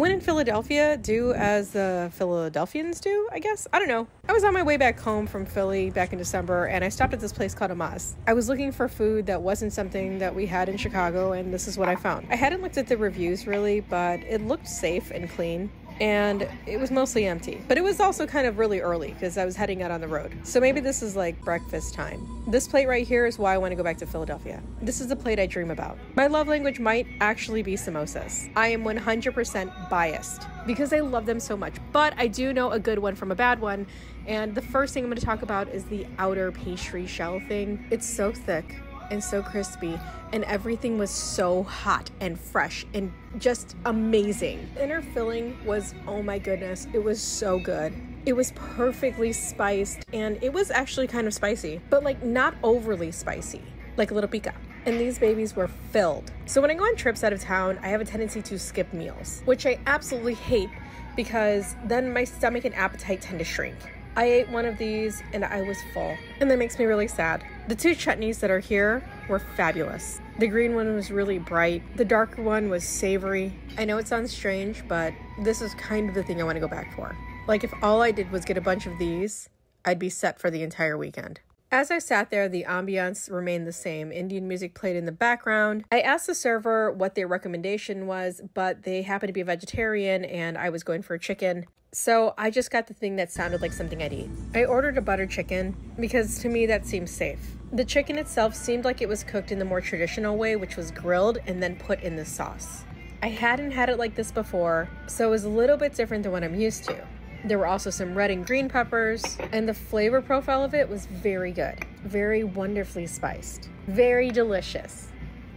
When in Philadelphia, do as the Philadelphians do, I guess. I don't know. I was on my way back home from Philly back in December, and I stopped at this place called Ammas. I was looking for food that wasn't something that we had in Chicago, and this is what I found. I hadn't looked at the reviews really, but it looked safe and clean. And it was mostly empty. But it was also kind of really early because I was heading out on the road. So maybe this is like breakfast time. This plate right here is why I want to go back to Philadelphia. This is the plate I dream about. My love language might actually be samosas. I am 100% biased because I love them so much. But I do know a good one from a bad one. And the first thing I'm going to talk about is the outer pastry shell thing. It's so thick and so crispy, and everything was so hot and fresh and just amazing. The inner filling was, oh my goodness, it was so good. It was perfectly spiced, and it was actually kind of spicy, but like not overly spicy, like a little pica. And these babies were filled. So when I go on trips out of town, I have a tendency to skip meals, which I absolutely hate because then my stomach and appetite tend to shrink. I ate one of these and I was full, and that makes me really sad. The two chutneys that are here were fabulous. The green one was really bright. The darker one was savory. I know it sounds strange, but this is kind of the thing I want to go back for. Like if all I did was get a bunch of these, I'd be set for the entire weekend. As I sat there, the ambiance remained the same. Indian music played in the background. I asked the server what their recommendation was, but they happened to be a vegetarian and I was going for chicken. So I just got the thing that sounded like something I'd eat. I ordered a butter chicken because to me that seems safe. The chicken itself seemed like it was cooked in the more traditional way, which was grilled and then put in the sauce. I hadn't had it like this before, so it was a little bit different than what I'm used to. There were also some red and green peppers, and the flavor profile of it was very good. Very wonderfully spiced. Very delicious.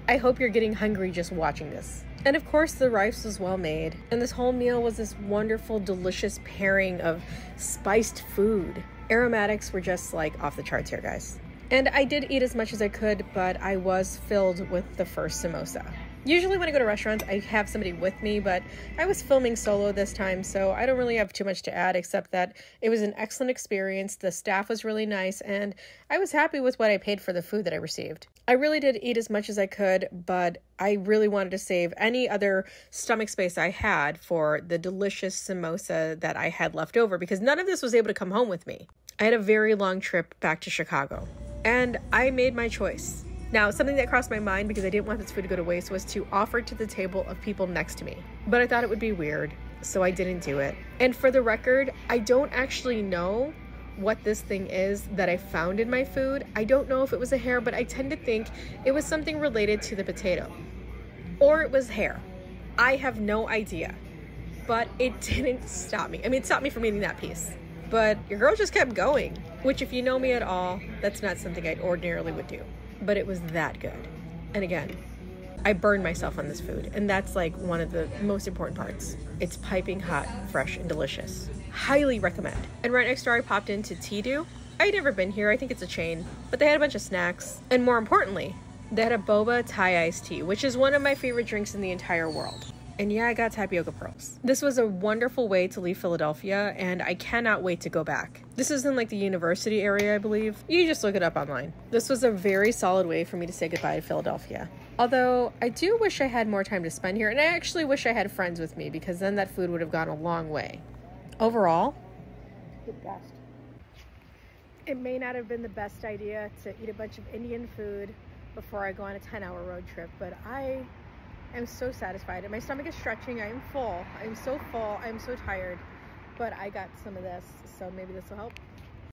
I hope you're getting hungry just watching this. And of course the rice was well made, and this whole meal was this wonderful, delicious pairing of spiced food. Aromatics were just like off the charts here, guys. And I did eat as much as I could, but I was filled with the first samosa. Usually when I go to restaurants, I have somebody with me, but I was filming solo this time, so I don't really have too much to add except that it was an excellent experience. The staff was really nice, and I was happy with what I paid for the food that I received. I really did eat as much as I could, but I really wanted to save any other stomach space I had for the delicious samosa that I had left over because none of this was able to come home with me. I had a very long trip back to Chicago, and I made my choice. Now, something that crossed my mind because I didn't want this food to go to waste was to offer it to the table of people next to me. But I thought it would be weird, so I didn't do it. And for the record, I don't actually know what this thing is that I found in my food. I don't know if it was a hair, but I tend to think it was something related to the potato. Or it was hair. I have no idea. But it didn't stop me. I mean, it stopped me from eating that piece. But your girl just kept going, which if you know me at all, that's not something I ordinarily would do. But it was that good. And again, I burned myself on this food, and that's like one of the most important parts. It's piping hot, fresh, and delicious. Highly recommend. And right next door I popped into Tea-Doo. I'd never been here, I think it's a chain, but they had a bunch of snacks. And more importantly, they had a Boba Thai iced tea, which is one of my favorite drinks in the entire world. And yeah, I got tapioca pearls. This was a wonderful way to leave Philadelphia, and I cannot wait to go back. This is in like the university area, I believe. You just look it up online. This was a very solid way for me to say goodbye to Philadelphia. Although, I do wish I had more time to spend here, and I actually wish I had friends with me, because then that food would have gone a long way. Overall, the best. It may not have been the best idea to eat a bunch of Indian food before I go on a 10-hour road trip, but I am so satisfied, and my stomach is stretching. I am full. I am so full. I am so tired, but I got some of this, so maybe this will help.